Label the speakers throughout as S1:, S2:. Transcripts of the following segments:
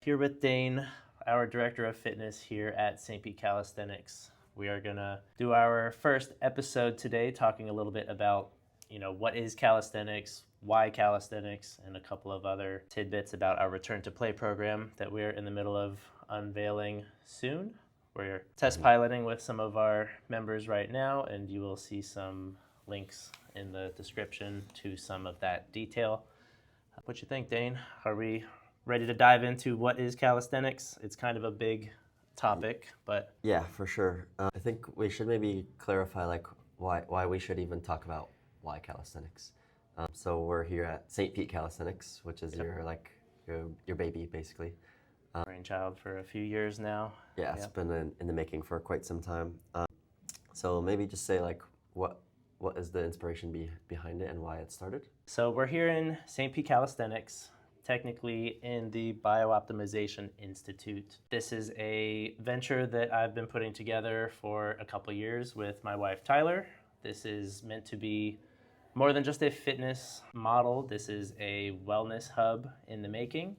S1: Here with Dane, our Director of Fitness here at St Pete Calisthenics. We are gonna do our first episode today talking a little bit about, what is calisthenics, why calisthenics, and a couple of other tidbits about our Return2Play program that we're in the middle of unveiling soon. We're test piloting with some of our members right now, and you will see some links in the description to some of that detail. What you think, Dane? Are we ready to dive into what is calisthenics? It's kind of a big topic, but
S2: yeah, for sure. I think we should maybe clarify why we should even talk about why calisthenics. So we're here at St Pete Calisthenics, which is your baby basically.
S1: Brainchild for a few years now.
S2: Yeah, it's been in the making for quite some time. So maybe just say what is the inspiration behind it and why it started?
S1: So we're here in St Pete Calisthenics, technically in the Biooptimization Institute. This is a venture that I've been putting together for a couple years with my wife, Tyler. This is meant to be more than just a fitness model. This is a wellness hub in the making.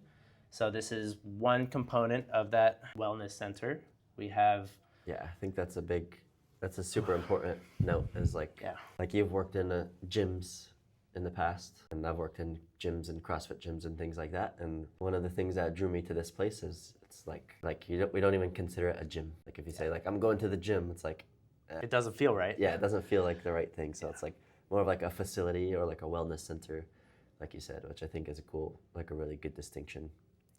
S1: So this is one component of that wellness center. We have...
S2: Yeah, I think that's a super important note is you've worked in gyms in the past, and I've worked in gyms and CrossFit gyms and things like that. And one of the things that drew me to this place is it's we don't even consider it a gym. Like if you say I'm going to the gym, it's
S1: it doesn't feel right.
S2: Yeah, it doesn't feel like the right thing. So it's more of a facility or a wellness center, like you said, which I think is a really good distinction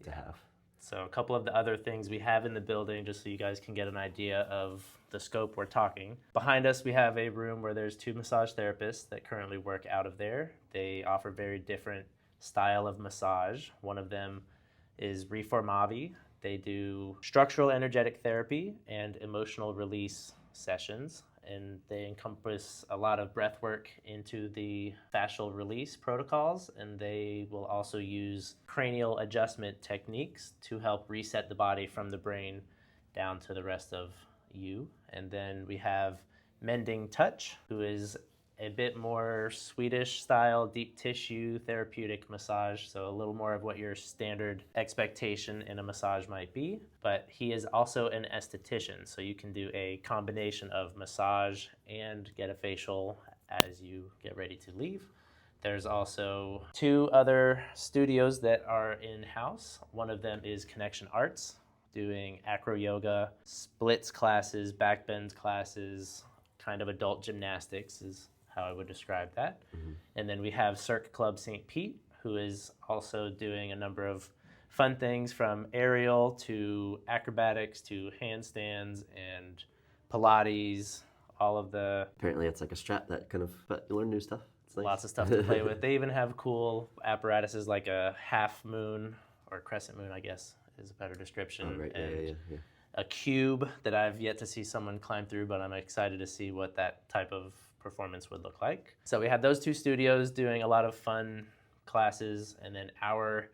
S2: to have.
S1: So a couple of the other things we have in the building, just so you guys can get an idea of the scope we're talking. Behind us, we have a room where there's 2 massage therapists that currently work out of there. They offer very different style of massage. One of them is Reformavi. They do structural energetic therapy and emotional release sessions, and they encompass a lot of breath work into the fascial release protocols, and they will also use cranial adjustment techniques to help reset the body from the brain down to the rest of you. And then we have Mending Touch, who is a bit more Swedish style deep tissue therapeutic massage, so a little more of what your standard expectation in a massage might be. But he is also an esthetician, so you can do a combination of massage and get a facial as you get ready to leave. There's also 2 other studios that are in-house. One of them is Connection Arts, doing acro yoga, splits classes, back bends classes, kind of adult gymnastics is how I would describe that. Mm-hmm. And then we have Cirque Club St. Pete, who is also doing a number of fun things from aerial to acrobatics to handstands and Pilates, all of the...
S2: Apparently it's a strap that but you learn new stuff. It's nice.
S1: Lots of stuff to play with. They even have cool apparatuses like a half moon, or crescent moon, I guess, is a better description.
S2: Oh, right.
S1: And
S2: yeah.
S1: a cube that I've yet to see someone climb through, but I'm excited to see what that type of performance would look like. So we have those 2 studios doing a lot of fun classes, and then our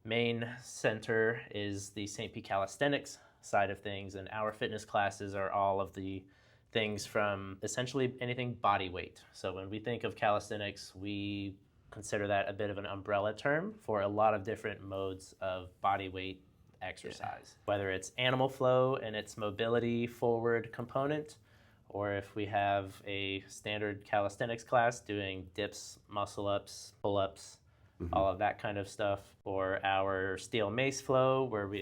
S1: main center is the St. Pete Calisthenics side of things, and our fitness classes are all of the things from essentially anything body weight. So when we think of calisthenics, we consider that a bit of an umbrella term for a lot of different modes of body weight exercise, whether it's animal flow and its mobility forward component, or if we have a standard calisthenics class doing dips, muscle ups, pull-ups, all of that kind of stuff, or our steel mace flow where we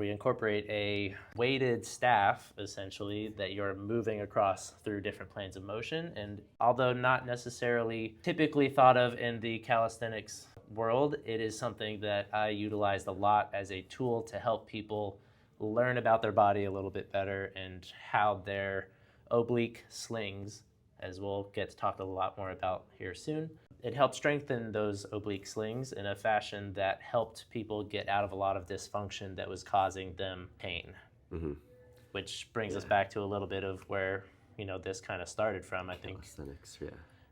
S1: incorporate a weighted staff essentially that you're moving across through different planes of motion. And although not necessarily typically thought of in the calisthenics world, it is something that I utilized a lot as a tool to help people learn about their body a little bit better and how their oblique slings, as we'll get to talk a lot more about here soon, it helped strengthen those oblique slings in a fashion that helped people get out of a lot of dysfunction that was causing them pain. Mm-hmm. Which brings us back to a little bit of where this kind of started from. I think
S2: calisthenics, yeah.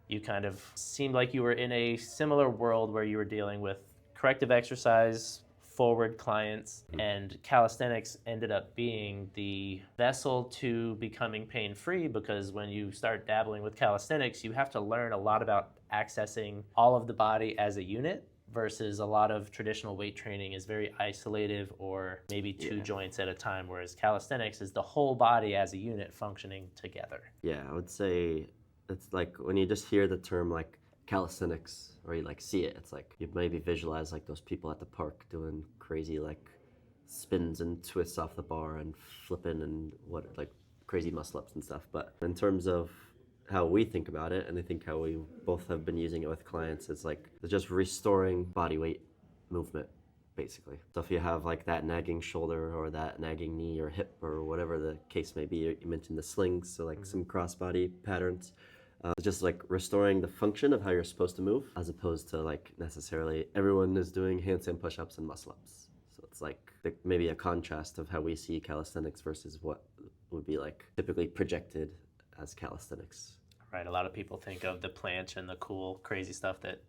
S1: You kind of seemed like you were in a similar world where you were dealing with corrective exercise, forward clients, and calisthenics ended up being the vessel to becoming pain-free, because when you start dabbling with calisthenics, you have to learn a lot about accessing all of the body as a unit versus a lot of traditional weight training is very isolative or maybe two joints at a time, whereas calisthenics is the whole body as a unit functioning together.
S2: Yeah, I would say it's like when you just hear the term like calisthenics or you like see it, it's like you maybe visualize like those people at the park doing crazy like spins and twists off the bar and flipping and what like crazy muscle ups and stuff. But in terms of how we think about it, and I think how we both have been using it with clients, it's like it's just restoring body weight movement basically. So if you have like that nagging shoulder or that nagging knee or hip or whatever the case may be, you mentioned the slings, so like some crossbody patterns. Just like restoring the function of how you're supposed to move, as opposed to like necessarily everyone is doing handstand push-ups and muscle-ups. So it's like maybe a contrast of how we see calisthenics versus what would be like typically projected as calisthenics.
S1: Right, a lot of people think of the planche and the cool, crazy stuff that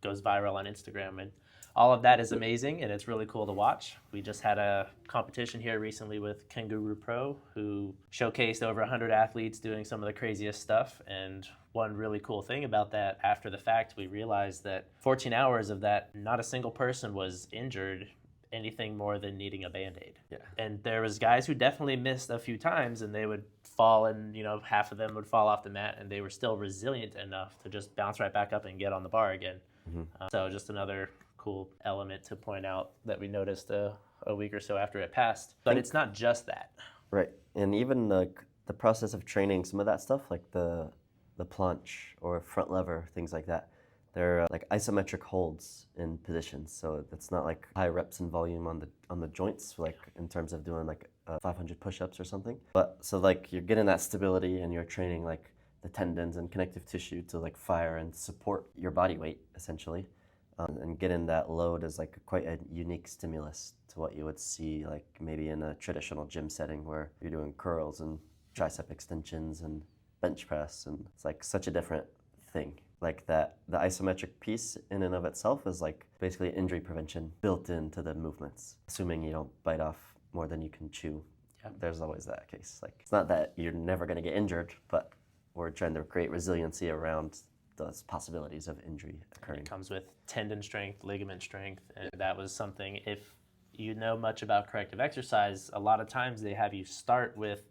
S1: goes viral on Instagram, and all of that is amazing, and it's really cool to watch. We just had a competition here recently with Kangaroo Pro, who showcased over 100 athletes doing some of the craziest stuff. And one really cool thing about that, after the fact, we realized that 14 hours of that, not a single person was injured anything more than needing a Band-Aid.
S2: Yeah.
S1: And there was guys who definitely missed a few times, and they would fall, and half of them would fall off the mat, and they were still resilient enough to just bounce right back up and get on the bar again. So just another cool element to point out that we noticed a week or so after it passed. But it's not just that.
S2: Right, and even the process of training, some of that stuff, like the planche or front lever, things like that, they're like isometric holds in positions. So it's not like high reps and volume on the joints, like in terms of doing like 500 push-ups or something. But so like you're getting that stability and you're training like the tendons and connective tissue to like fire and support your body weight essentially. And getting that load is like quite a unique stimulus to what you would see like maybe in a traditional gym setting where you're doing curls and tricep extensions and bench press, and it's like such a different thing. Like that, the isometric piece in and of itself is like basically injury prevention built into the movements, assuming you don't bite off more than you can chew. Yeah. There's always that case. Like it's not that you're never going to get injured, but we're trying to create resiliency around those possibilities of injury occurring.
S1: It comes with tendon strength, ligament strength, and that was something, if you know much about corrective exercise, a lot of times they have you start with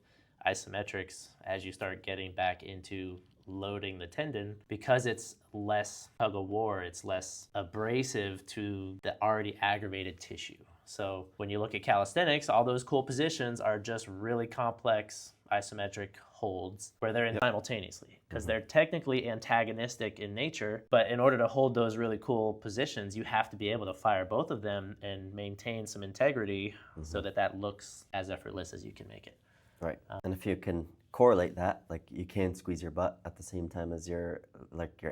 S1: isometrics as you start getting back into loading the tendon, because it's less tug of war, it's less abrasive to the already aggravated tissue. So when you look at calisthenics, all those cool positions are just really complex isometric holds where they're in simultaneously, because they're technically antagonistic in nature, but in order to hold those really cool positions, you have to be able to fire both of them and maintain some integrity so that looks as effortless as you can make it.
S2: Right. And if you can correlate that, like you can squeeze your butt at the same time as your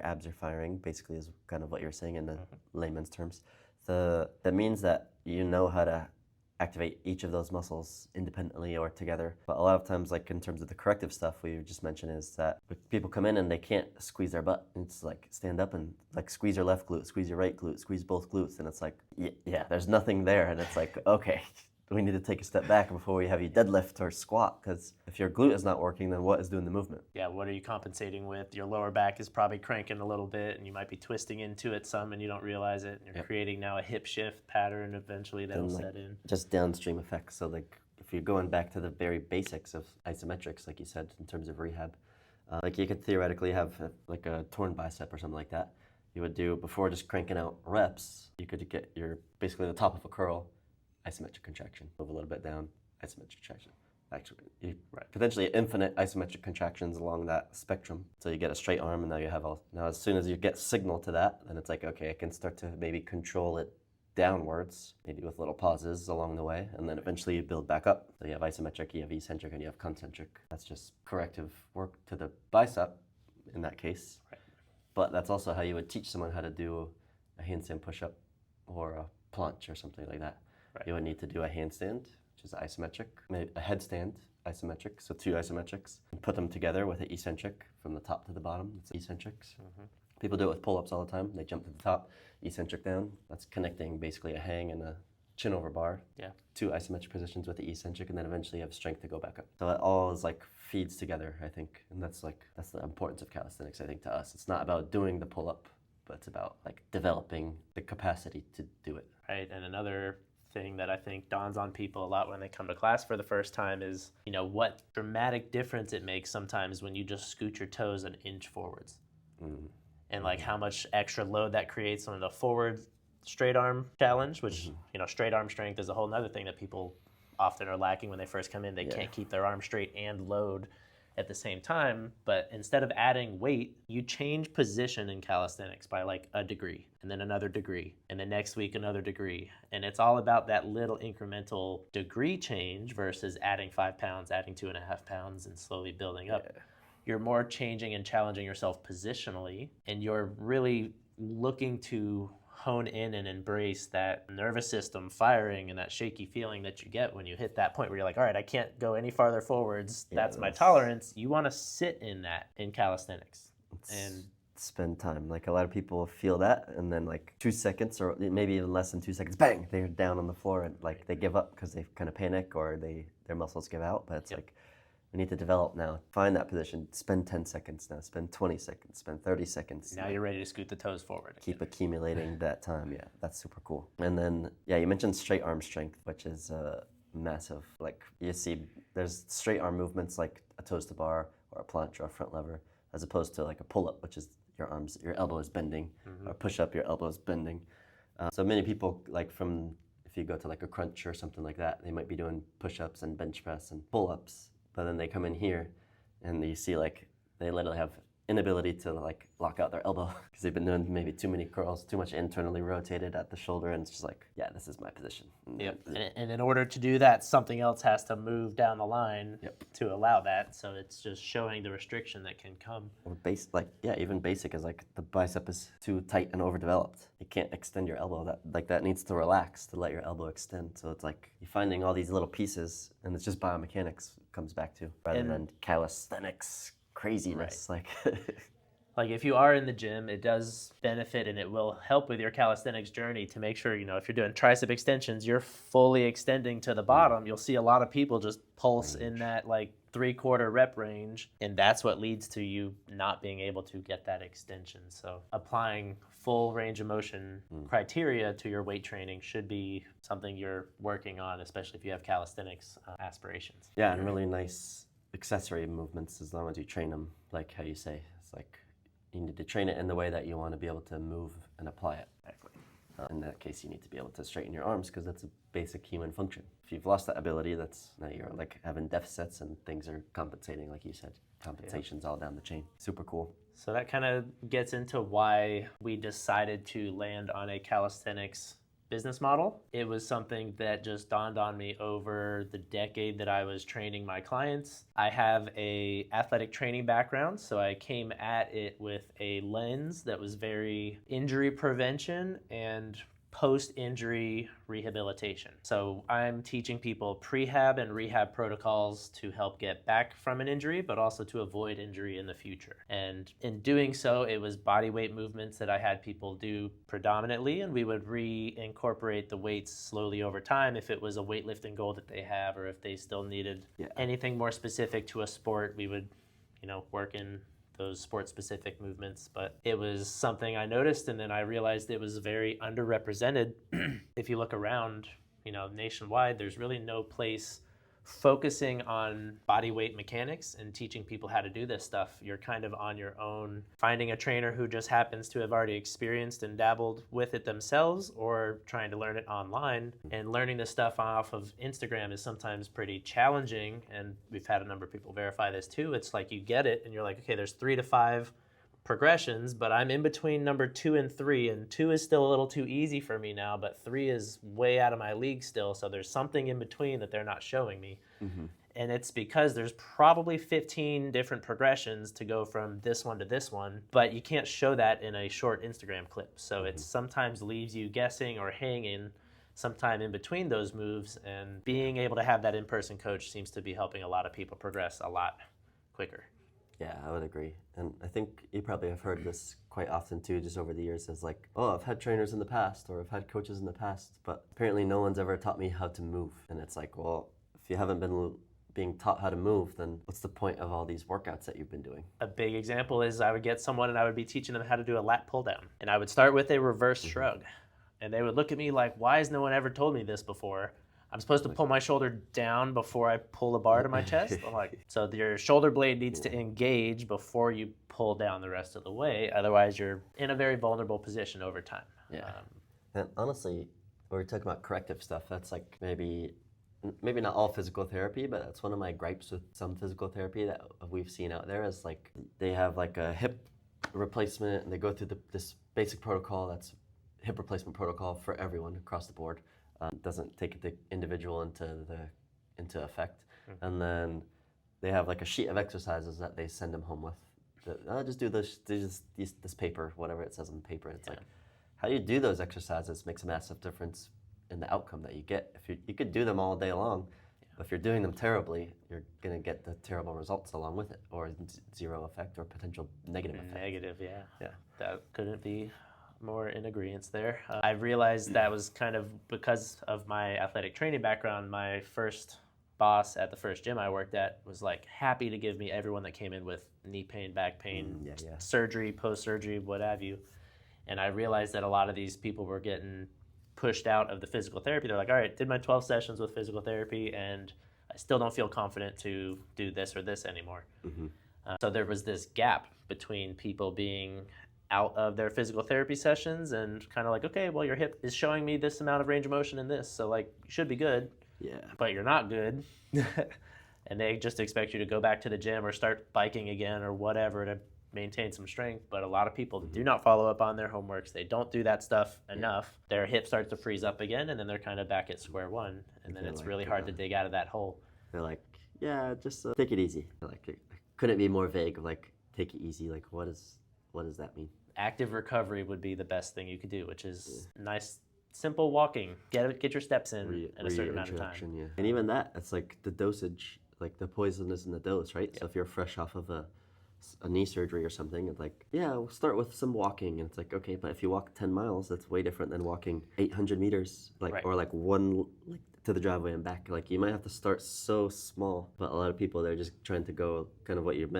S2: abs are firing, basically is kind of what you're saying in the layman's terms. That means that you know how to activate each of those muscles independently or together. But a lot of times, like in terms of the corrective stuff we just mentioned, is that people come in and they can't squeeze their butt. It's like stand up and like squeeze your left glute, squeeze your right glute, squeeze both glutes, and it's like, yeah, there's nothing there. And it's like, okay, we need to take a step back before we have you deadlift or squat, because if your glute is not working, then what is doing the movement?
S1: Yeah, what are you compensating with? Your lower back is probably cranking a little bit, and you might be twisting into it some, and you don't realize it. And you're creating now a hip shift pattern eventually that'll set in.
S2: Just downstream effects. So like if you're going back to the very basics of isometrics, like you said, in terms of rehab, like you could theoretically have like a torn bicep or something like that. You would do, before just cranking out reps, you could get your basically the top of a curl, isometric contraction, move a little bit down, isometric contraction. Actually, potentially infinite isometric contractions along that spectrum. So you get a straight arm, and now you have now as soon as you get signal to that, then it's like, okay, I can start to maybe control it downwards, maybe with little pauses along the way, and then eventually you build back up. So you have isometric, you have eccentric, and you have concentric. That's just corrective work to the bicep in that case. Right. But that's also how you would teach someone how to do a handstand push-up or a planche or something like that. Right. You would need to do a handstand, which is isometric, maybe a headstand, isometric, so two isometrics, and put them together with an eccentric from the top to the bottom. It's eccentrics. People do it with pull-ups all the time. They jump to the top, eccentric down. That's connecting basically a hang and a chin over bar. Yeah. Two isometric positions with the eccentric, and then eventually you have strength to go back up. So it all is like feeds together, I think, and that's the importance of calisthenics, I think, to us. It's not about doing the pull-up but it's about like developing the capacity to do it.
S1: Right, and another thing that I think dawns on people a lot when they come to class for the first time is, what dramatic difference it makes sometimes when you just scoot your toes an inch forwards. And like how much extra load that creates on the forward straight arm challenge, which, straight arm strength is a whole nother thing that people often are lacking when they first come in. They can't keep their arm straight and load at the same time, but instead of adding weight, you change position in calisthenics by like a degree, and then another degree, and then next week another degree. And it's all about that little incremental degree change versus adding 5 pounds, adding 2.5 pounds, and slowly building up. You're more changing and challenging yourself positionally, and you're really looking to hone in and embrace that nervous system firing and that shaky feeling that you get when you hit that point where you're like, all right, I can't go any farther forwards. That's my tolerance. You want to sit in that in calisthenics and
S2: spend time. Like a lot of people feel that, and then like 2 seconds or maybe even less than 2 seconds, bang, they're down on the floor and like they give up because they kind of panic or their muscles give out. But it's like, we need to develop now. Find that position. Spend 10 seconds now. Spend 20 seconds. Spend 30 seconds.
S1: Now you're ready to scoot the toes forward.
S2: Keep accumulating that time. Yeah, that's super cool. And then, you mentioned straight arm strength, which is massive. Like you see, there's straight arm movements like a toes to bar or a planche or a front lever, as opposed to like a pull up, which is your elbow is bending, or push up, your elbow is bending. So many people if you go to like a crunch or something like that, they might be doing push ups and bench press and pull ups. But then they come in here and you see like they literally have inability to like lock out their elbow because they've been doing maybe too many curls, too much internally rotated at the shoulder, and it's just like, this is my position.
S1: And in order to do that, something else has to move down the line to allow that. So it's just showing the restriction that can come.
S2: Or even basic is like the bicep is too tight and overdeveloped. You can't extend your elbow. That needs to relax to let your elbow extend. So it's like you're finding all these little pieces, and it's just biomechanics comes back to rather than calisthenics craziness.
S1: Right. Like if you are in the gym, it does benefit and it will help with your calisthenics journey to make sure, if you're doing tricep extensions, you're fully extending to the bottom. You'll see a lot of people just pulse in that like 3/4 rep range, and that's what leads to you not being able to get that extension. So applying full range of motion criteria to your weight training should be something you're working on, especially if you have calisthenics aspirations.
S2: Yeah, and really nice accessory movements as long as you train them, like how you say. It's like you need to train it in the way that you want to be able to move and apply it.
S1: Exactly.
S2: In that case, you need to be able to straighten your arms because that's a basic human function. If you've lost that ability, now you're like having deficits and things are compensating, like you said. Compensations all down the chain. Super cool.
S1: So that kind of gets into why we decided to land on a calisthenics business model. It was something that just dawned on me over the decade that I was training my clients. I have a athletic training background, so I came at it with a lens that was very injury prevention and post-injury rehabilitation. So I'm teaching people prehab and rehab protocols to help get back from an injury, but also to avoid injury in the future. And in doing so, it was body weight movements that I had people do predominantly, and we would reincorporate the weights slowly over time if it was a weightlifting goal that they have, or if they still needed anything more specific to a sport, we would, work in those sport-specific movements. But it was something I noticed, and then I realized it was very underrepresented. If you look around, nationwide, there's really no place focusing on body weight mechanics and teaching people how to do this stuff. You're kind of on your own, finding a trainer who just happens to have already experienced and dabbled with it themselves, or trying to learn it online. And learning this stuff off of Instagram is sometimes pretty challenging, and we've had a number of people verify this too. It's like you get it and you're like, okay, there's 3 to 5 progressions, but I'm in between number 2 and 3, and 2 is still a little too easy for me now, but 3 is way out of my league still, so there's something in between that they're not showing me. And it's because there's probably 15 different progressions to go from this one to this one, but you can't show that in a short Instagram clip, so it sometimes leaves you guessing or hanging sometime in between those moves, and being able to have that in-person coach seems to be helping a lot of people progress a lot quicker.
S2: Yeah, I would agree. And I think you probably have heard this quite often too, just over the years, as like, oh, I've had trainers in the past, or I've had coaches in the past, but apparently no one's ever taught me how to move. And it's like, well, if you haven't been being taught how to move, then what's the point of all these workouts that you've been doing?
S1: A big example is I would get someone and I would be teaching them how to do a lat pull down. And I would start with a reverse shrug. And they would look at me like, why has no one ever told me this before? I'm supposed to pull my shoulder down before I pull the bar to my chest? I'm like, so your shoulder blade needs to engage before you pull down the rest of the way. Otherwise, you're in a very vulnerable position over time.
S2: Yeah. And honestly, when we're talking about corrective stuff, that's like maybe not all physical therapy, but that's one of my gripes with some physical therapy that we've seen out there is like they have like a hip replacement and they go through this basic protocol that's hip replacement protocol for everyone across the board. Doesn't take the individual into effect. And then they have like a sheet of exercises that they send them home with. Just do this paper, whatever it says on the paper. It's like, how you do those exercises makes a massive difference in the outcome that you get. If you could do them all day long, but if you're doing them terribly, you're gonna get the terrible results along with it, or zero effect, or potential negative effect.
S1: Negative, yeah. That couldn't be more in agreement there. I realized that was kind of because of my athletic training background. My first boss at the first gym I worked at was like happy to give me everyone that came in with knee pain, back pain, surgery, post-surgery, what have you. And I realized that a lot of these people were getting pushed out of the physical therapy. They're like, all right, did my 12 sessions with physical therapy and I still don't feel confident to do this or this anymore. So there was this gap between people being out of their physical therapy sessions and kind of like, okay, well, your hip is showing me this amount of range of motion in this, so like you should be good, but you're not good. And they just expect you to go back to the gym or start biking again or whatever to maintain some strength. But a lot of people do not follow up on their homeworks. They don't do that stuff enough. Their hip starts to freeze up again, and then they're kind of back at square one, and then it's like, really hard to dig out of that hole.
S2: They're like, just take it easy. Like, couldn't it be more vague? Like, take it easy. Like, what does that mean?
S1: Active recovery would be the best thing you could do, which is nice, simple walking. Get your steps in a certain amount of time.
S2: Yeah. And even that, it's like the dosage, like the poison is in the dose, right? So if you're fresh off of a knee surgery or something, it's like, we'll start with some walking. And it's like, okay, but if you walk 10 miles, that's way different than walking 800 meters, or like one to the driveway and back. Like you might have to start so small, but a lot of people, they're just trying to go kind of what you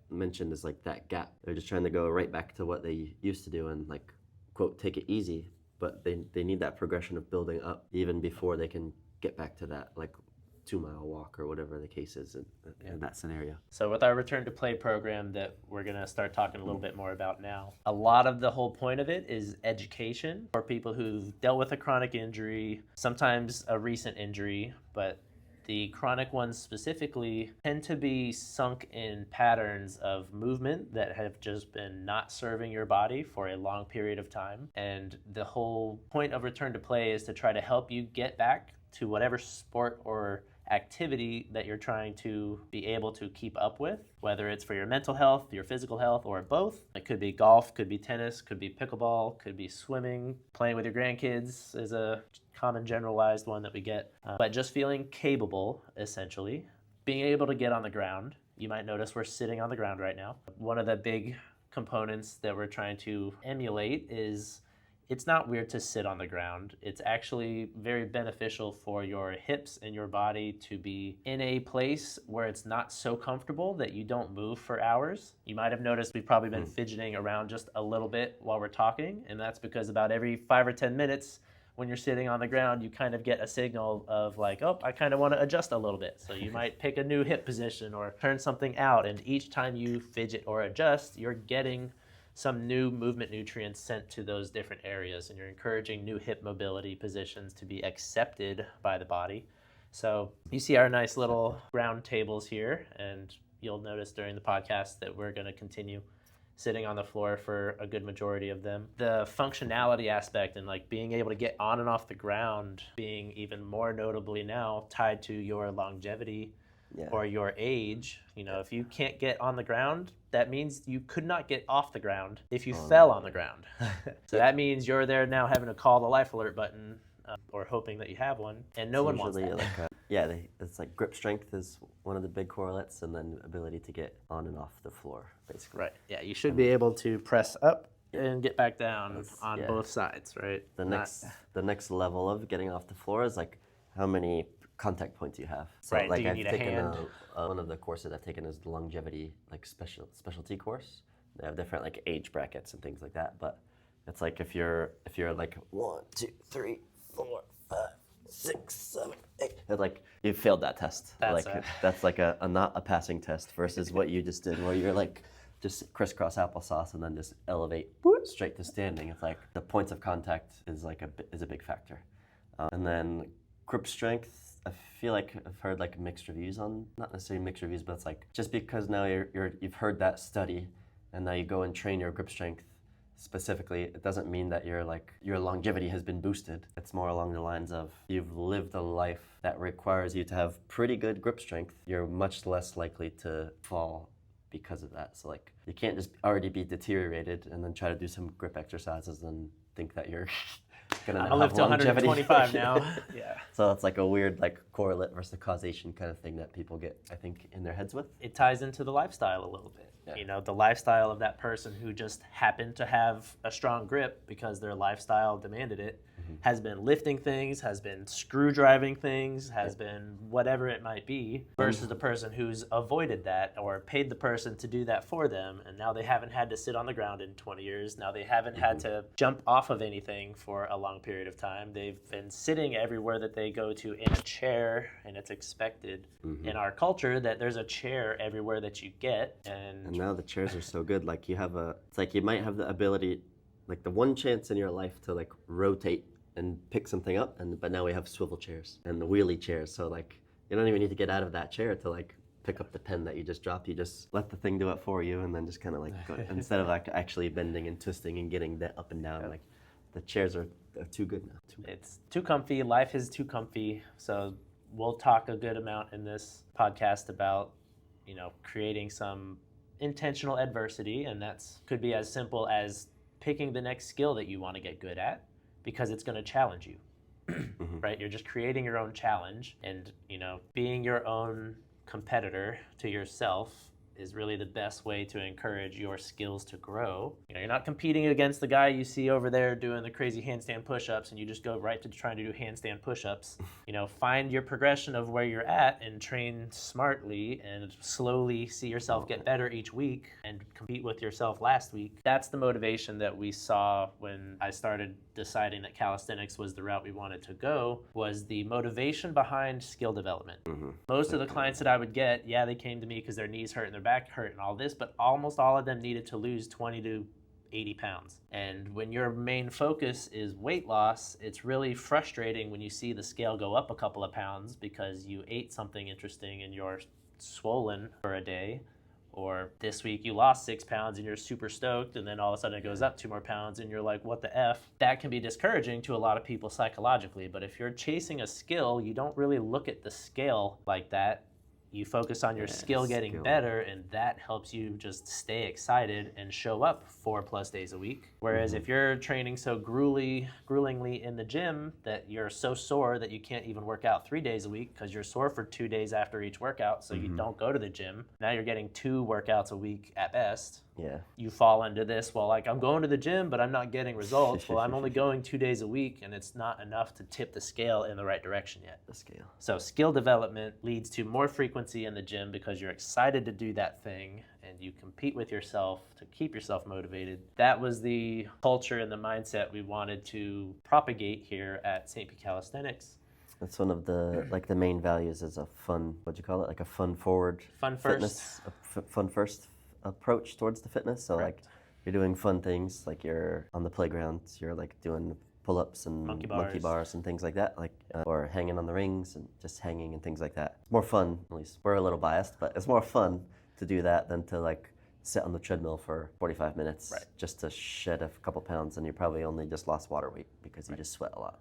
S2: mentioned is like that gap. They're just trying to go right back to what they used to do and like, quote, take it easy, but they need that progression of building up even before they can get back to that like 2-mile walk or whatever the case is in that scenario.
S1: So with our Return to Play program that we're gonna start talking a little bit more about now, a lot of the whole point of it is education for people who've dealt with a chronic injury, sometimes a recent injury, but the chronic ones specifically tend to be sunk in patterns of movement that have just been not serving your body for a long period of time. And the whole point of Return to Play is to try to help you get back to whatever sport or activity that you're trying to be able to keep up with, whether it's for your mental health, your physical health, or both. It could be golf, could be tennis, could be pickleball, could be swimming, playing with your grandkids is a common generalized one that we get. But just feeling capable, essentially, being able to get on the ground. You might notice we're sitting on the ground right now. One of the big components that we're trying to emulate is it's not weird to sit on the ground. It's actually very beneficial for your hips and your body to be in a place where it's not so comfortable that you don't move for hours. You might have noticed we've probably been fidgeting around just a little bit while we're talking, and that's because about every 5 or 10 minutes when you're sitting on the ground, you kind of get a signal of like, oh, I kind of want to adjust a little bit. So you might pick a new hip position or turn something out, and each time you fidget or adjust, you're getting some new movement nutrients sent to those different areas, and you're encouraging new hip mobility positions to be accepted by the body. So you see our nice little round tables here, and you'll notice during the podcast that we're going to continue sitting on the floor for a good majority of them. The functionality aspect and like being able to get on and off the ground being even more notably now tied to your longevity or your age. You know, if you can't get on the ground, that means you could not get off the ground if you fell on the ground. So that means you're there now having to call the life alert button or hoping that you have one, and no one wants that.
S2: It's like grip strength is one of the big correlates, and then ability to get on and off the floor, basically.
S1: Right. Yeah, you should be able to press up and get back down on both sides, right?
S2: The next level of getting off the floor is like how many contact points you have. So
S1: Right, do
S2: like
S1: you
S2: I've
S1: need a
S2: taken
S1: hand?
S2: one of the courses I've taken is the longevity like specialty course. They have different like age brackets and things like that. But it's like if you're like 1, 2, 3, 4, 5, 6, 7, 8, it's like you failed that test. That's like a not a passing test versus what you just did, where you're like just crisscross applesauce and then just elevate straight to standing. It's like the points of contact is like a big factor. And then grip strength, I feel like I've heard like mixed reviews on, not necessarily mixed reviews, but it's like just because now you've heard that study and now you go and train your grip strength specifically, it doesn't mean that your longevity has been boosted. It's more along the lines of you've lived a life that requires you to have pretty good grip strength. You're much less likely to fall because of that. So like you can't just already be deteriorated and then try to do some grip exercises and think that you're gonna
S1: I'm gonna live to 125 now. Yeah.
S2: So it's like a weird like correlate versus causation kind of thing that people get, I think, in their heads with.
S1: It ties into the lifestyle a little bit.
S2: Yeah.
S1: You know, the lifestyle of that person who just happened to have a strong grip because their lifestyle demanded it, has been lifting things, has been screw driving things, has been whatever it might be, versus the person who's avoided that or paid the person to do that for them, and now they haven't had to sit on the ground in 20 years. Now they haven't had to jump off of anything for a long period of time. They've been sitting everywhere that they go to in a chair, and it's expected in our culture that there's a chair everywhere that you get. And
S2: now the chairs are so good. Like it's like you might have the ability, like the one chance in your life to like rotate and pick something up, but now we have swivel chairs and the wheelie chairs. So like you don't even need to get out of that chair to like pick up the pen that you just dropped. You just let the thing do it for you, and then just kind of like go, instead of like actually bending and twisting and getting that up and down. Like the chairs are too good now.
S1: It's too comfy. Life is too comfy. So we'll talk a good amount in this podcast about, you know, creating some intentional adversity, and that's could be as simple as picking the next skill that you want to get good at, because it's going to challenge you. Right? You're just creating your own challenge, and, you know, being your own competitor to yourself is really the best way to encourage your skills to grow. You know, you're not competing against the guy you see over there doing the crazy handstand push-ups and you just go right to trying to do handstand push-ups. You know, find your progression of where you're at and train smartly and slowly see yourself get better each week and compete with yourself last week. That's the motivation that we saw when I started deciding that calisthenics was the route we wanted to go, was the motivation behind skill development. Most of the clients that I would get, they came to me because their knees hurt and their back hurt and all this, but almost all of them needed to lose 20 to 80 pounds. And when your main focus is weight loss, it's really frustrating when you see the scale go up a couple of pounds because you ate something interesting and you're swollen for a day. Or this week you lost 6 pounds and you're super stoked, and then all of a sudden it goes up 2 more pounds and you're like, what the F? That can be discouraging to a lot of people psychologically. But if you're chasing a skill, you don't really look at the scale like that. You focus on your skill getting better, and that helps you just stay excited and show up 4+ days a week. Whereas if you're training so gruelingly in the gym that you're so sore that you can't even work out 3 days a week because you're sore for 2 days after each workout, so you don't go to the gym. Now you're getting 2 workouts a week at best.
S2: Yeah.
S1: You fall into this, well, like, I'm going to the gym, but I'm not getting results. Well, I'm only going 2 days a week, and it's not enough to tip the scale in the right direction yet.
S2: The scale.
S1: So skill development leads to more frequency in the gym because you're excited to do that thing, and you compete with yourself to keep yourself motivated. That was the culture and the mindset we wanted to propagate here at St Pete Calisthenics.
S2: That's one of the the main values is a fun, what'd you call it? Like a fun forward fitness, fun first approach towards the fitness. So like you're doing fun things, like you're on the playground, you're like doing pull-ups and monkey bars and things like that, like or hanging on the rings and just hanging and things like that. More fun, at least we're a little biased, but it's more fun to do that than to like sit on the treadmill for 45 minutes just to shed a couple pounds, and you probably only just lost water weight because you just sweat a lot.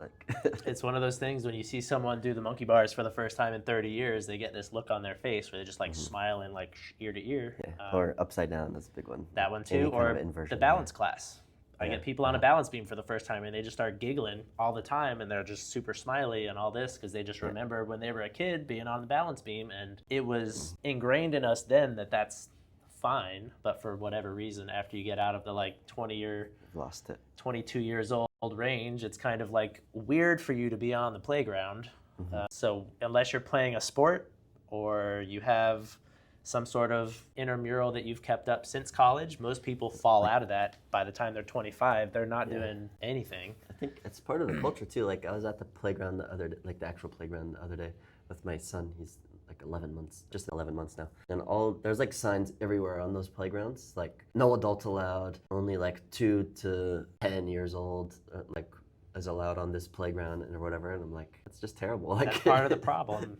S1: It's one of those things when you see someone do the monkey bars for the first time in 30 years, they get this look on their face where they're just like smiling like ear to ear.
S2: Or upside down, that's a big one.
S1: That one too, or the balance class. I get people on a balance beam for the first time and they just start giggling all the time, and they're just super smiley and all this because they just remember when they were a kid being on the balance beam, and it was ingrained in us then that that's fine, but for whatever reason, after you get out of the like 22 years old range, it's kind of like weird for you to be on the playground So unless you're playing a sport or you have some sort of intramural that you've kept up since college, most people fall out of that by the time they're 25. They're not doing anything.
S2: I think it's part of the culture too. Like I was at the playground the other day, like the actual playground the other day with my son. He's like 11 months, just 11 months now. And there's like signs everywhere on those playgrounds, like no adults allowed, only like 2 to 10 years old, like is allowed on this playground or whatever. And I'm like, it's just terrible. Like
S1: That's part of the problem.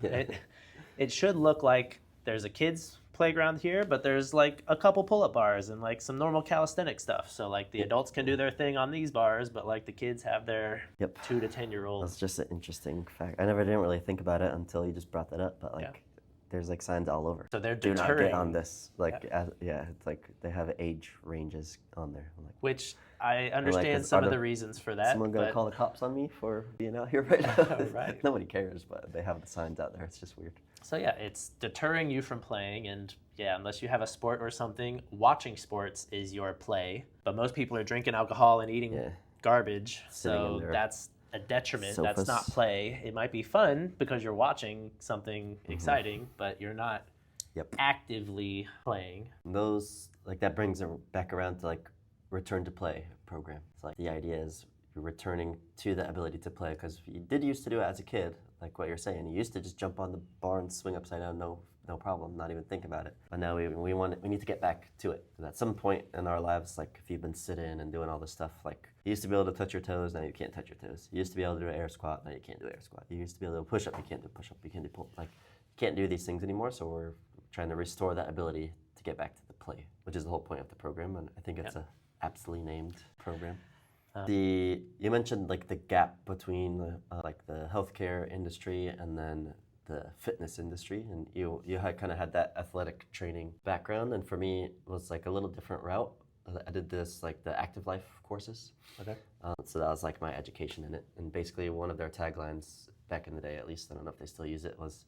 S1: It should look like there's a kid's playground here, but there's like a couple pull-up bars and like some normal calisthenic stuff. So like the adults can do their thing on these bars, but like the kids have their 2 to 10-year-olds.
S2: That's just an interesting fact. I didn't really think about it until you just brought that up, but like there's like signs all over.
S1: So they're
S2: do
S1: deterring.
S2: not get on this. Like it's like they have age ranges on there. I'm like,
S1: which I understand some of the reasons for that.
S2: Someone gonna call the cops on me for being out here right now?
S1: Right.
S2: Nobody cares, but they have the signs out there. It's just weird.
S1: So yeah, it's deterring you from playing, and unless you have a sport or something, watching sports is your play. But most people are drinking alcohol and eating garbage, so that's a detriment.
S2: Sofas.
S1: That's not play. It might be fun because you're watching something exciting, but you're not actively playing.
S2: Those that brings it back around to like Return2Play program. It's like the idea is you're returning to the ability to play because you did used to do it as a kid. Like what you're saying, you used to just jump on the bar and swing upside down, no problem, not even think about it. But now we need to get back to it. And at some point in our lives, like if you've been sitting and doing all this stuff, like you used to be able to touch your toes, now you can't touch your toes. You used to be able to do an air squat, now you can't do air squat. You used to be able to push up, you can't do push up, you can't do pull. Like you can't do these things anymore. So we're trying to restore that ability to get back to the play, which is the whole point of the program. And I think it's a aptly named program. You mentioned like the gap between the healthcare industry and then the fitness industry, and you had kind of had that athletic training background, and for me it was like a little different route. I did this like the active life courses. Okay. So that was like my education in it, and basically one of their taglines back in the day, at least I don't know if they still use it, was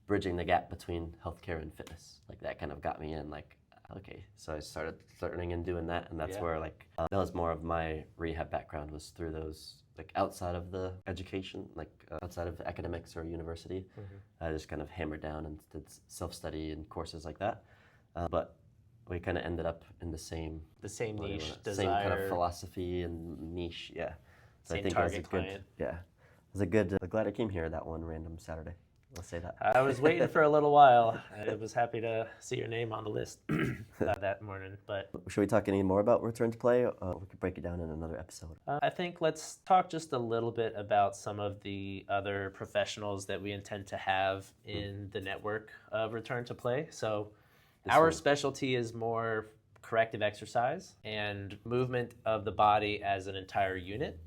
S2: bridging the gap between healthcare and fitness. Like that kind of got me in. Like okay, so I started learning and doing that, and that's where like that was more of my rehab background, was through those like outside of the education, like outside of academics or university. I just kind of hammered down and did self-study and courses like that. But we kind of ended up in the same niche, same kind of philosophy and niche. Yeah. So
S1: same
S2: I think
S1: target
S2: it was a good,
S1: client.
S2: it was a good. I'm glad I came here that one random Saturday. Let's say that.
S1: I was waiting for a little while. I was happy to see your name on the list that morning. But
S2: should we talk any more about Return2Play? We could break it down in another episode.
S1: I think let's talk just a little bit about some of the other professionals that we intend to have in the network of Return2Play. So our specialty is more corrective exercise and movement of the body as an entire unit.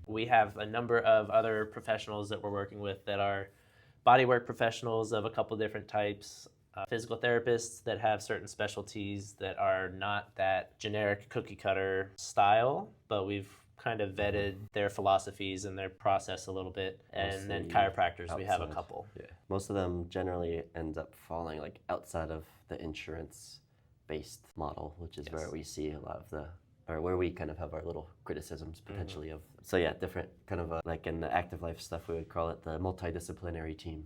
S1: We have a number of other professionals that we're working with that are bodywork professionals of a couple different types, physical therapists that have certain specialties that are not that generic cookie cutter style, but we've kind of vetted their philosophies and their process a little bit. And then chiropractors, we have a couple.
S2: Yeah. Most of them generally end up falling like outside of the insurance-based model, which is where we see a lot of or where we kind of have our little criticisms potentially of. So yeah, different kind of like in the active life stuff, we would call it the multidisciplinary team.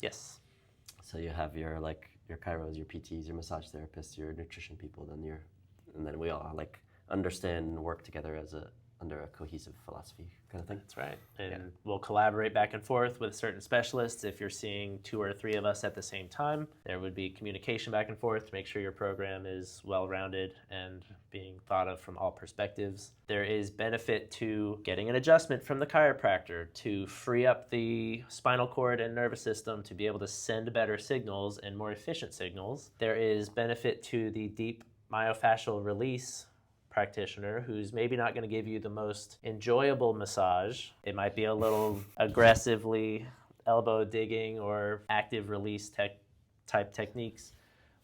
S1: Yes.
S2: So you have your chiros, your PTs, your massage therapists, your nutrition people, and then we all like understand and work together under a cohesive philosophy kind of thing.
S1: That's right. And we'll collaborate back and forth with certain specialists. If you're seeing 2 or 3 of us at the same time, there would be communication back and forth to make sure your program is well-rounded and being thought of from all perspectives. There is benefit to getting an adjustment from the chiropractor to free up the spinal cord and nervous system to be able to send better signals and more efficient signals. There is benefit to the deep myofascial release practitioner who's maybe not going to give you the most enjoyable massage. It might be a little aggressively elbow digging or active release type techniques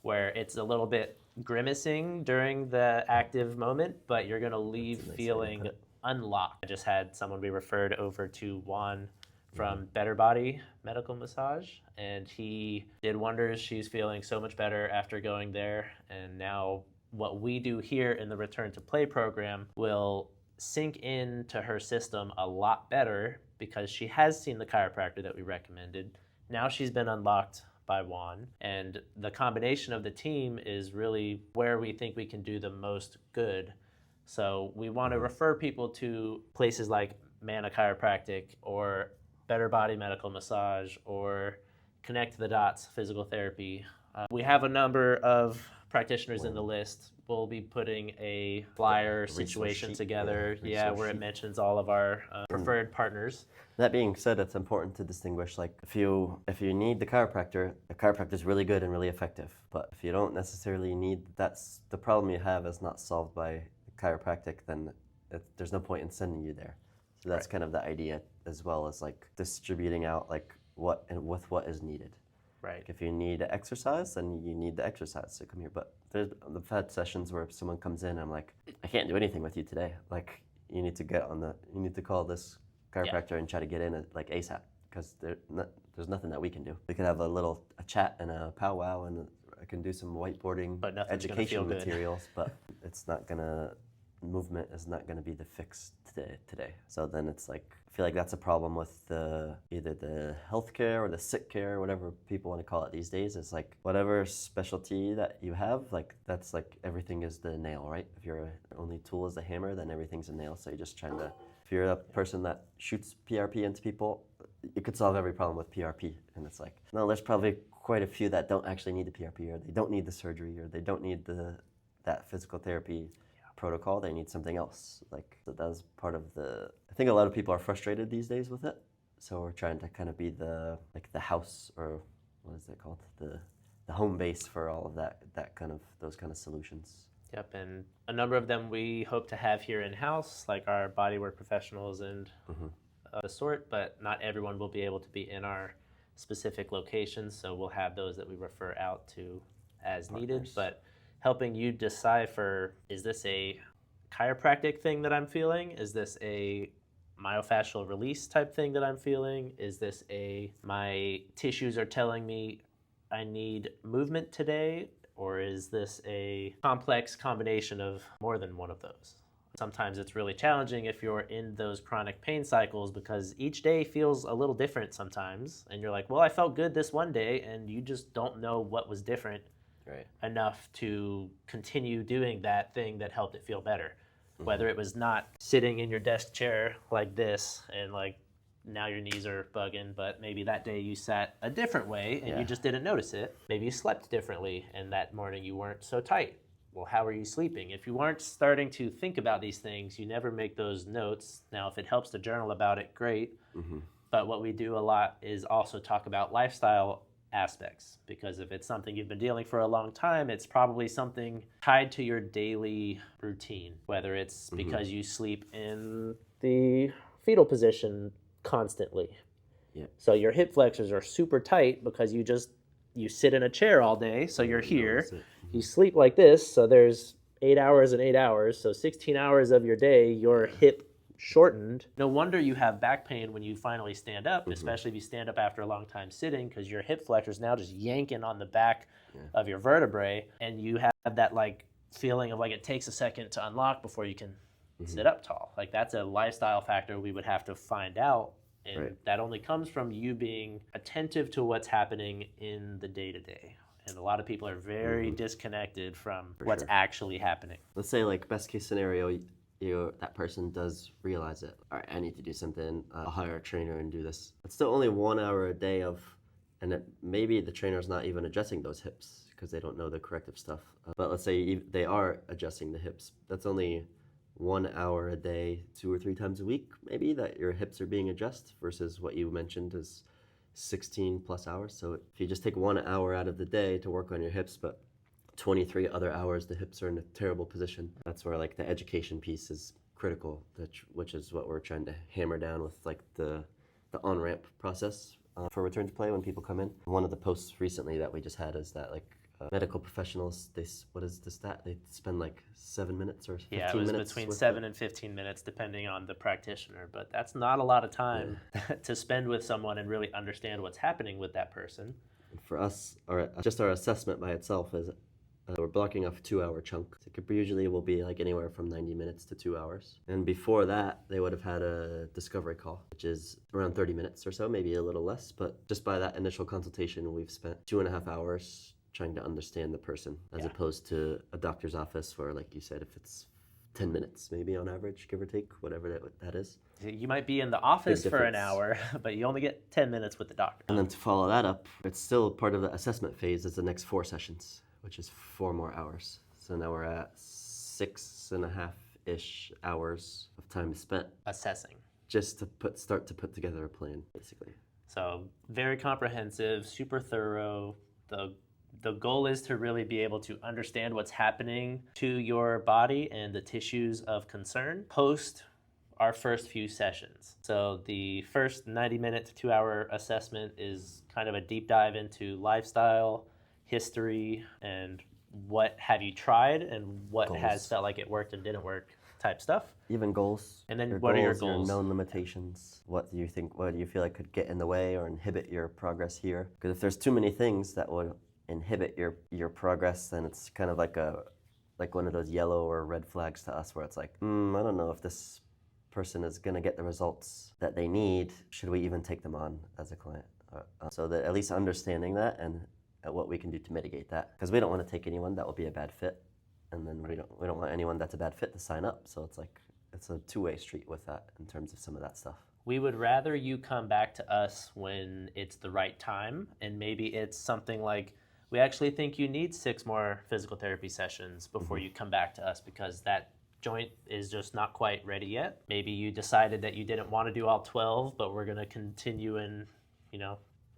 S1: where it's a little bit grimacing during the active moment, but you're going to leave feeling unlocked. I just had someone be referred over to Juan from Better Body Medical Massage, and he did wonders. She's feeling so much better after going there, and now what we do here in the Return2Play program will sink into her system a lot better because she has seen the chiropractor that we recommended. Now she's been unlocked by Juan, and the combination of the team is really where we think we can do the most good. So we want to refer people to places like Mana Chiropractic or Better Body Medical Massage or Connect the Dots Physical Therapy. We have a number of practitioners in the list. We'll be putting a flyer situation together, where it mentions all of our preferred partners.
S2: That being said, it's important to distinguish, like, if you need the chiropractor is really good and really effective. But if you don't necessarily need, that's the problem you have is not solved by chiropractic, then there's no point in sending you there. So that's kind of the idea, as well as like distributing out like what is needed.
S1: Right.
S2: Like if you need exercise, then you need the exercise to come here. But I've had sessions where if someone comes in, I'm like, I can't do anything with you today. Like you need to call this chiropractor and try to get in at like ASAP, because there's nothing that we can do. We could have a chat and a powwow, and I can do some whiteboarding,
S1: but
S2: education materials, but it's not gonna. Movement is not going to be the fix today. So then it's like, I feel like that's a problem with either the healthcare or the sick care, whatever people want to call it these days. It's like whatever specialty that you have, like that's like everything is the nail, right? If your only tool is the hammer, then everything's a nail. So you're just trying to, if you're a person that shoots PRP into people, you could solve every problem with PRP. And it's like, no, there's probably quite a few that don't actually need the PRP, or they don't need the surgery, or they don't need that physical therapy protocol. They need something else. Like, so that's part of I think a lot of people are frustrated these days with it. So we're trying to kind of be the house, or what is it called? The home base for all of those kind of solutions.
S1: Yep, and a number of them we hope to have here in-house, like our bodywork professionals and the sort, but not everyone will be able to be in our specific locations, so we'll have those that we refer out to as needed. But helping you decipher, is this a chiropractic thing that I'm feeling? Is this a myofascial release type thing that I'm feeling? Is this my tissues are telling me I need movement today? Or is this a complex combination of more than one of those? Sometimes it's really challenging if you're in those chronic pain cycles, because each day feels a little different sometimes. And you're like, well, I felt good this one day, and you just don't know what was different enough to continue doing that thing that helped it feel better. Whether it was not sitting in your desk chair like this and like now your knees are bugging, but maybe that day you sat a different way and you just didn't notice it. Maybe you slept differently and that morning you weren't so tight. Well, how are you sleeping? If you weren't starting to think about these things, you never make those notes. Now, if it helps to journal about it, great. But what we do a lot is also talk about lifestyle aspects, because if it's something you've been dealing for a long time, it's probably something tied to your daily routine, whether it's because you sleep in the fetal position constantly. So your hip flexors are super tight because you sit in a chair all day, so you're here. You sleep like this, so there's 8 hours and 8 hours, so 16 hours of your day, your hip shortened. No wonder you have back pain when you finally stand up, especially if you stand up after a long time sitting, because your hip flexors now just yanking on the back of your vertebrae, and you have that like feeling of like it takes a second to unlock before you can sit up tall. Like that's a lifestyle factor we would have to find out, and that only comes from you being attentive to what's happening in the day-to-day. And a lot of people are very disconnected from what's actually happening.
S2: Let's say like best case scenario, that person does realize it. All right, I need to do something. I'll hire a trainer and do this. It's still only 1 hour a day and maybe the trainer's not even adjusting those hips because they don't know the corrective stuff. But let's say they are adjusting the hips. That's only 1 hour a day, 2 or 3 times a week, maybe, that your hips are being adjusted, versus what you mentioned is 16 plus hours. So if you just take 1 hour out of the day to work on your hips, but 23 other hours the hips are in a terrible position, that's where like the education piece is critical, which is what we're trying to hammer down with like the on-ramp process for Return to Play when people come in. One of the posts recently that we just had is that like medical professionals, what is the stat? They spend like 7 minutes or 15 minutes?
S1: Yeah, it was between 7 and 15 minutes depending on the practitioner, but that's not a lot of time to spend with someone and really understand what's happening with that person.
S2: And for us, just our assessment by itself is We're blocking off a 2-hour chunk. So it usually will be like anywhere from 90 minutes to 2 hours. And before that, they would have had a discovery call, which is around 30 minutes or so, maybe a little less. But just by that initial consultation, we've spent 2.5 hours trying to understand the person, as opposed to a doctor's office where, like you said, if it's 10 minutes maybe on average, give or take, whatever that is.
S1: You might be in the office for an hour, but you only get 10 minutes with the doctor.
S2: And then to follow that up, it's still part of the assessment phase is the next 4 sessions, which is 4 more hours. So now we're at 6.5-ish hours of time spent
S1: assessing.
S2: Just to start to put together a plan, basically.
S1: So very comprehensive, super thorough. The goal is to really be able to understand what's happening to your body and the tissues of concern post our first few sessions. So the first 90-minute to 2-hour assessment is kind of a deep dive into lifestyle, history, and what have you tried and what
S2: goals.
S1: Has felt like it worked and didn't work type stuff.
S2: Even goals.
S1: And then what are your goals?
S2: Your known limitations. What do you feel like could get in the way or inhibit your progress here? Because if there's too many things that would inhibit your progress, then it's kind of like one of those yellow or red flags to us where it's like, I don't know if this person is going to get the results that they need. Should we even take them on as a client? So that at least understanding that and what we can do to mitigate that, because we don't want to take anyone that will be a bad fit, and then we don't want anyone that's a bad fit to sign up. So it's like it's a two-way street with that in terms of some of that stuff.
S1: We would rather you come back to us when it's the right time, and maybe it's something like, we actually think you need 6 more physical therapy sessions before you come back to us because that joint is just not quite ready yet. Maybe you decided that you didn't want to do all 12, but we're going to continue and,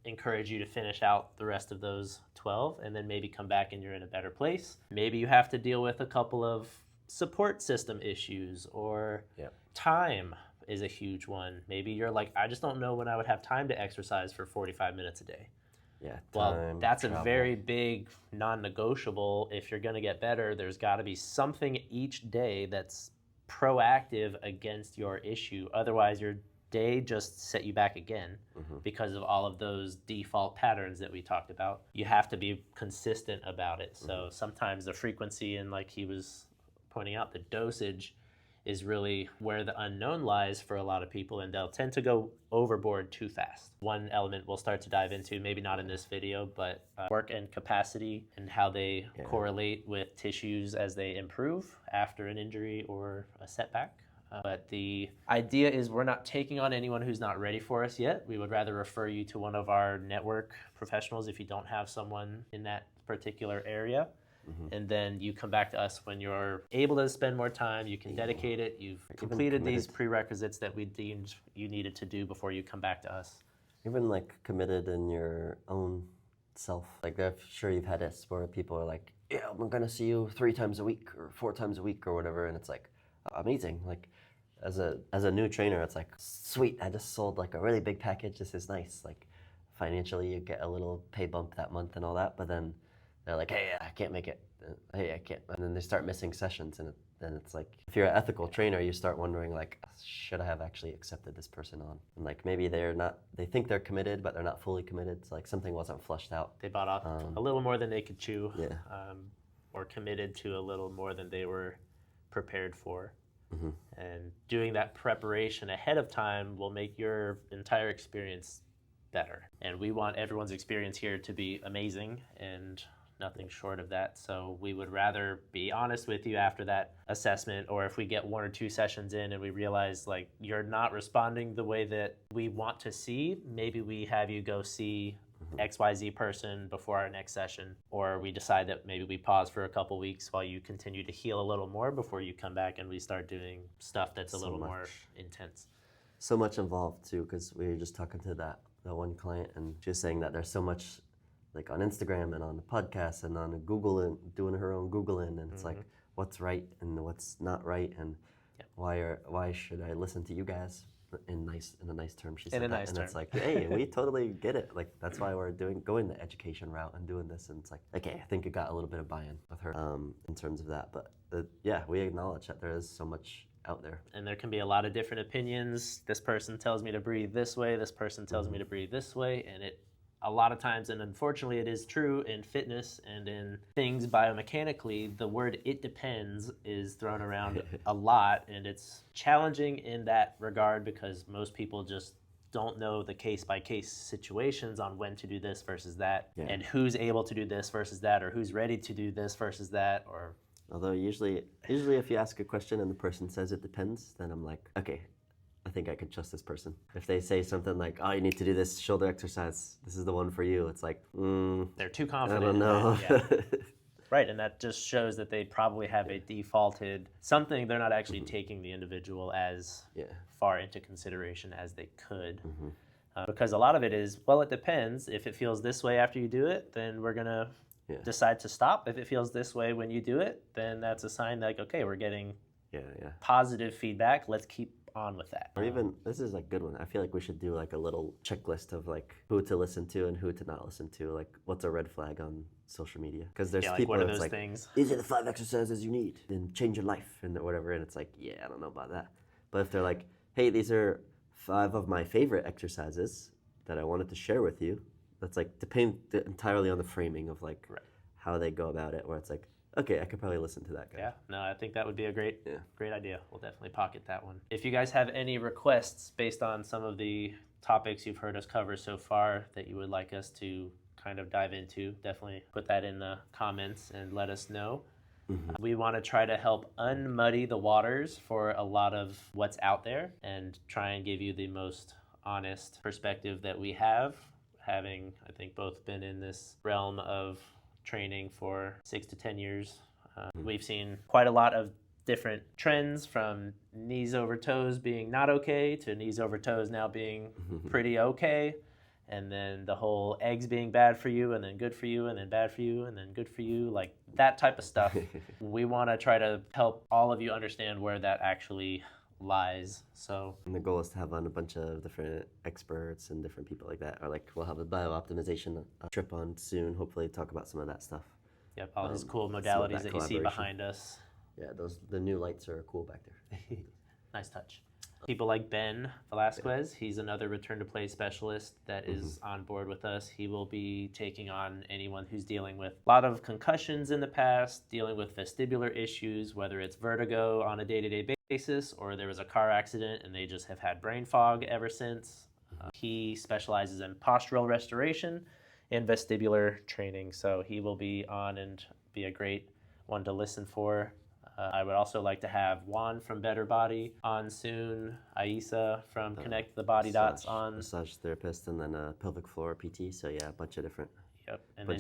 S1: encourage you to finish out the rest of those 12, and then maybe come back and you're in a better place. Maybe you have to deal with a couple of support system issues, or time is a huge one. Maybe you're like, I just don't know when I would have time to exercise for 45 minutes a day.
S2: Yeah,
S1: well, that's
S2: travel.
S1: A very big non-negotiable. If you're going to get better, there's got to be something each day that's proactive against your issue. Otherwise, your day just set you back again because of all of those default patterns that we talked about. You have to be consistent about it. So sometimes the frequency and, like he was pointing out, the dosage is really where the unknown lies for a lot of people, and they'll tend to go overboard too fast. One element we'll start to dive into, maybe not in this video, but work and capacity and how they correlate with tissues as they improve after an injury or a setback. But the idea is we're not taking on anyone who's not ready for us yet. We would rather refer you to one of our network professionals if you don't have someone in that particular area. And then you come back to us when you're able to spend more time, you can dedicate it, you've completed these prerequisites that we deemed you needed to do before you come back to us.
S2: Even like committed in your own self. Like I'm sure you've had this where people are like, yeah, I'm gonna see you 3 times a week or 4 times a week or whatever, and it's like amazing. Like as a new trainer, it's like, sweet, I just sold like a really big package, this is nice. Like financially you get a little pay bump that month and all that, but then they're like, hey, I can't make it. Hey, I can't. And then they start missing sessions, and then it's like, if you're an ethical trainer, you start wondering like, should I have actually accepted this person on? And like maybe they think they're committed, but they're not fully committed. It's like something wasn't flushed out.
S1: They bought off a little more than they could chew,
S2: yeah.
S1: Or committed to a little more than they were prepared for. And doing that preparation ahead of time will make your entire experience better. And we want everyone's experience here to be amazing and nothing short of that. So we would rather be honest with you after that assessment, or if we get 1 or 2 sessions in and we realize like you're not responding the way that we want to see, maybe we have you go see XYZ person before our next session, or we decide that maybe we pause for a couple weeks while you continue to heal a little more before you come back and we start doing stuff that's a little more intense.
S2: So much involved too, because we were just talking to that one client, and she was saying that there's so much like on Instagram and on the podcast and on Google and doing her own Googling, and it's like what's right and what's not right, and why should I listen to you guys in a nice term, she said that, and it's like, hey, we totally get it. Like that's why we're going the education route and doing this, and it's like, okay, I think it got a little bit of buy-in with her in terms of that, but we acknowledge that there is so much out there.
S1: And there can be a lot of different opinions. This person tells me to breathe this way, this person tells me to breathe this way, and it a lot of times, and unfortunately it is true in fitness and in things biomechanically, the word "it depends" is thrown around a lot, and it's challenging in that regard because most people just don't know the case-by-case situations on when to do this versus that, and who's able to do this versus that, or who's ready to do this versus that, or...
S2: Although usually if you ask a question and the person says it depends, then I'm like, okay, I think I could trust this person. If they say something like, oh, you need to do this shoulder exercise, this is the one for you, it's like,
S1: they're too confident.
S2: I don't know.
S1: Right, and that just shows that they probably have a defaulted something. They're not actually taking the individual as far into consideration as they could. Because a lot of it is, well, it depends. If it feels this way after you do it, then we're going to decide to stop. If it feels this way when you do it, then that's a sign like, okay, we're getting positive feedback. Let's keep on with that.
S2: Or even, this is a good one. I feel like we should do like a little checklist of like who to listen to and who to not listen to. Like what's a red flag on social media? Because there's people
S1: what are
S2: that's
S1: those
S2: like,
S1: things?
S2: These are the 5 exercises you need and change your life and whatever. And it's like, yeah, I don't know about that. But if they're like, hey, these are 5 of my favorite exercises that I wanted to share with you, that's like depend entirely on the framing of like how they go about it, where it's like, okay, I could probably listen to that guy.
S1: Yeah, no, I think that would be a great idea. We'll definitely pocket that one. If you guys have any requests based on some of the topics you've heard us cover so far that you would like us to kind of dive into, definitely put that in the comments and let us know. We want to try to help unmuddy the waters for a lot of what's out there and try and give you the most honest perspective that we have, having, I think, both been in this realm of training for 6 to 10 years. We've seen quite a lot of different trends, from knees over toes being not okay to knees over toes now being pretty okay, and then the whole eggs being bad for you and then good for you and then bad for you and then good for you, like that type of stuff. We want to try to help all of you understand where that actually lies. So,
S2: and the goal is to have on a bunch of different experts and different people like that. Or like we'll have a bio-optimization trip on soon, hopefully talk about some of that stuff.
S1: Yep, all these cool modalities that you see behind us.
S2: Yeah, the new lights are cool back there.
S1: Nice touch. People like Ben Velasquez, he's another Return2Play specialist that is on board with us. He will be taking on anyone who's dealing with a lot of concussions in the past, dealing with vestibular issues, whether it's vertigo on a day-to-day basis or there was a car accident and they just have had brain fog ever since. He specializes in postural restoration and vestibular training, so he will be on and be a great one to listen for. I would also like to have Juan from Better Body on soon, Aisa from Connect the Body Dots on.
S2: Massage therapist, and then a pelvic floor PT, so yeah, a bunch of different.
S1: Yep, and then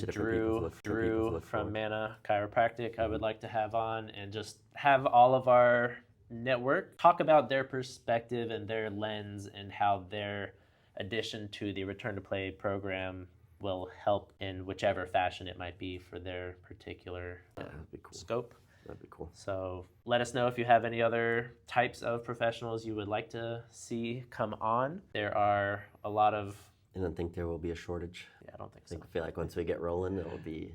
S1: Drew from Mana Chiropractic I would like to have on, and just have all of our network talk about their perspective and their lens and how their addition to the Return2Play program will help in whichever fashion it might be for their particular scope.
S2: That'd be cool.
S1: So let us know if you have any other types of professionals you would like to see come on. There are a lot of...
S2: I don't think there will be a shortage.
S1: Yeah, I don't think so.
S2: I feel like once we get rolling, it'll be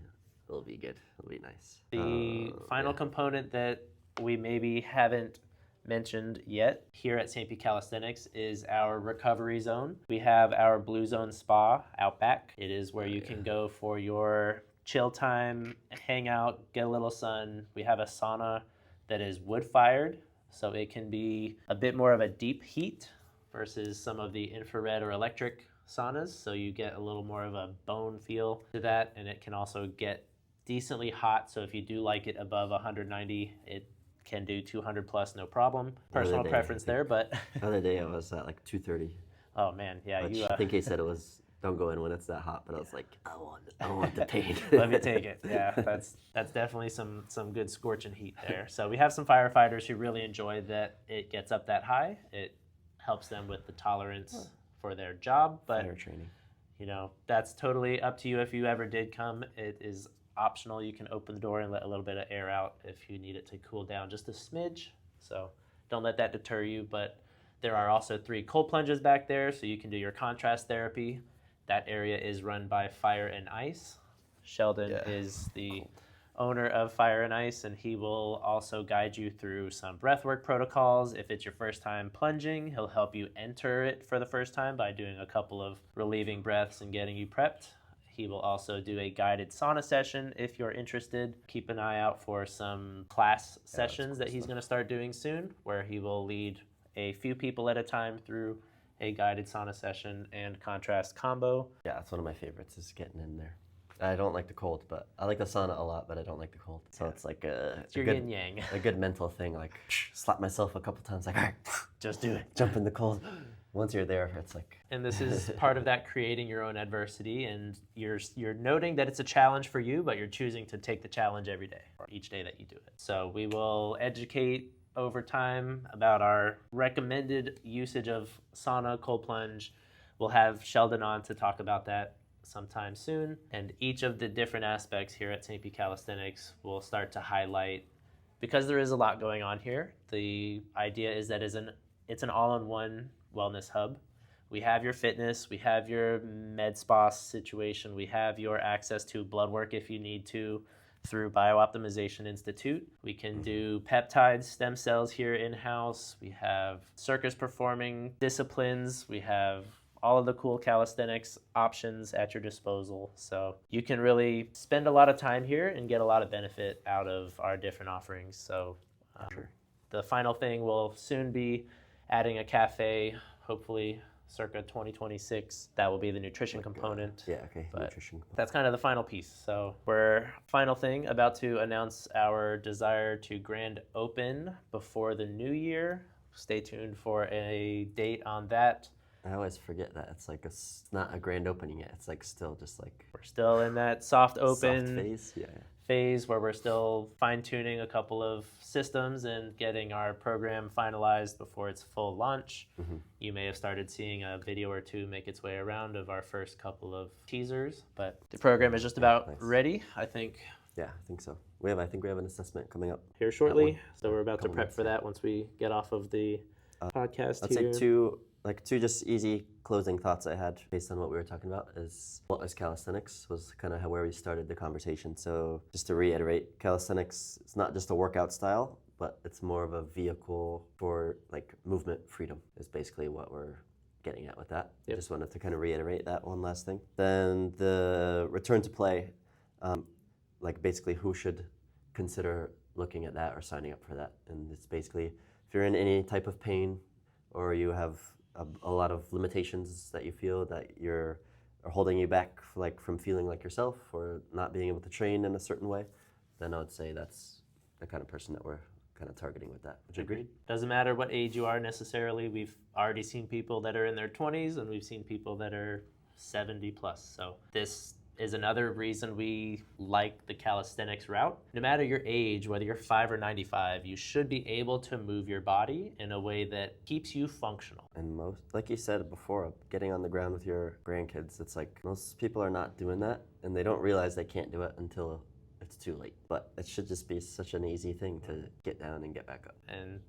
S2: good. It'll be nice.
S1: The final component that we maybe haven't mentioned yet here at St Pete Calisthenics is our recovery zone. We have our Blue Zone Spa out back. It is where you can go for your chill time, hang out, get a little sun. We have a sauna that is wood-fired, so it can be a bit more of a deep heat versus some of the infrared or electric saunas, so you get a little more of a bone feel to that, and it can also get decently hot, so if you do like it above 190, it can do 200 plus, no problem. Personal preference there, but...
S2: The other day I was at like 230.
S1: Oh man, yeah.
S2: I think he said it was... Don't go in when it's that hot, but I was like, I want the pain.
S1: Let me take it. Yeah, that's definitely some good scorching heat there. So we have some firefighters who really enjoy that it gets up that high. It helps them with the tolerance for their job. But
S2: fire training.
S1: You know, that's totally up to you if you ever did come. It is optional. You can open the door and let a little bit of air out if you need it to cool down just a smidge. So don't let that deter you. But there are also 3 cold plunges back there, so you can do your contrast therapy. That area is run by Fire and Ice. Sheldon is the owner of Fire and Ice, and he will also guide you through some breathwork protocols. If it's your first time plunging, he'll help you enter it for the first time by doing a couple of relieving breaths and getting you prepped. He will also do a guided sauna session if you're interested. Keep an eye out for some class sessions that he's going to start doing soon, where he will lead a few people at a time through a guided sauna session and contrast combo.
S2: Yeah, that's one of my favorites, is getting in there. I don't like the cold, but I like the sauna a lot, but I don't like the cold. So it's like
S1: It's your yin yang.
S2: a good mental thing. Like, slap myself a couple times, like, all right,
S1: Just do it.
S2: jump in the cold. Once you're there, it's like.
S1: And this is part of that, creating your own adversity, and you're noting that it's a challenge for you, but you're choosing to take the challenge every day, or each day that you do it. So we will educate over time about our recommended usage of sauna, cold plunge. We'll have Sheldon on to talk about that sometime soon, and each of the different aspects here at St Pete Calisthenics will start to highlight, because there is a lot going on here. The idea is that it's an all-in-one wellness hub. We have your fitness, we have your med spa situation, we have your access to blood work if you need to through Biooptimization Institute. We can do peptides, stem cells here in-house. We have circus performing disciplines. We have all of the cool calisthenics options at your disposal. So you can really spend a lot of time here and get a lot of benefit out of our different offerings. So the final thing will soon be adding a cafe, hopefully circa 2026. That will be the nutrition component.
S2: Nutrition.
S1: That's kind of the final piece. So we're, final thing, about to announce our desire to grand open before the new year. Stay tuned for a date on that.
S2: I always forget that it's not a grand opening yet. It's like still just like
S1: we're still in that soft open
S2: phase
S1: where we're still fine-tuning a couple of systems and getting our program finalized before its full launch. You may have started seeing a video or two make its way around of our first couple of teasers, but the program is just about ready, I think.
S2: Yeah, I think so. I think we have an assessment coming up
S1: here shortly, so we're about to prep for that once we get off of the podcast.
S2: I'd say two just easy closing thoughts I had based on what we were talking about is what is calisthenics was kind of where we started the conversation. So just to reiterate, calisthenics is not just a workout style, but it's more of a vehicle for like movement freedom is basically what we're getting at with that. I just wanted to kind of reiterate that one last thing. Then the return to play, like basically who should consider looking at that or signing up for that. And it's basically if you're in any type of pain or you have a lot of limitations that you feel that are holding you back from feeling like yourself or not being able to train in a certain way, then I would say that's the kind of person that we're kind of targeting with that. Would you agree?
S1: Doesn't matter what age you are necessarily. We've already seen people that are in their 20s and we've seen people that are 70 plus. So this is another reason we like the calisthenics route. No matter your age, whether you're 5 or 95, you should be able to move your body in a way that keeps you functional.
S2: And most, like you said before, getting on the ground with your grandkids, it's like most people are not doing that and they don't realize they can't do it until it's too late. But it should just be such an easy thing to get down and get back up.
S1: And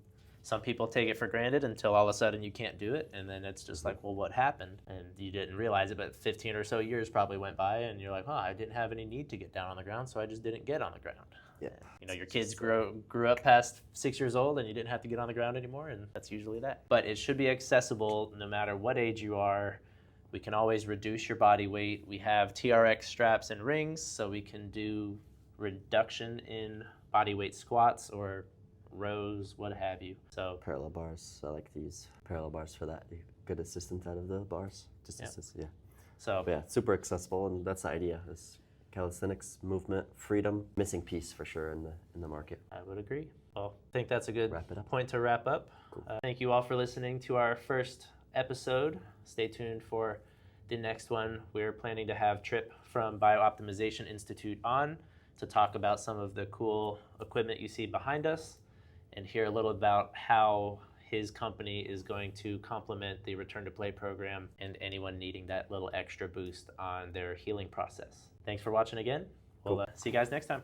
S1: some people take it for granted until all of a sudden you can't do it, and then it's just like, well, what happened? And you didn't realize it, but 15 or so years probably went by, and you're like, oh, I didn't have any need to get down on the ground, so I just didn't get on the ground.
S2: Yeah.
S1: Your kids grew up past 6 years old, and you didn't have to get on the ground anymore, and that's usually that. But it should be accessible no matter what age you are. We can always reduce your body weight. We have TRX straps and rings, so we can do reduction in body weight squats or rows, what have you. So
S2: parallel bars. I like to use parallel bars for that. Good assistance out of the bars. So super accessible, and that's the idea. Is calisthenics, movement, freedom, missing piece for sure in the market.
S1: I would agree. Well, I think that's a good point to wrap up.
S2: Cool.
S1: Thank you all for listening to our first episode. Stay tuned for the next one. We're planning to have Trip from Biooptimization Institute on to talk about some of the cool equipment you see behind us and hear a little about how his company is going to complement the Return to Play program and anyone needing that little extra boost on their healing process. Thanks for watching again. We'll see you guys next time.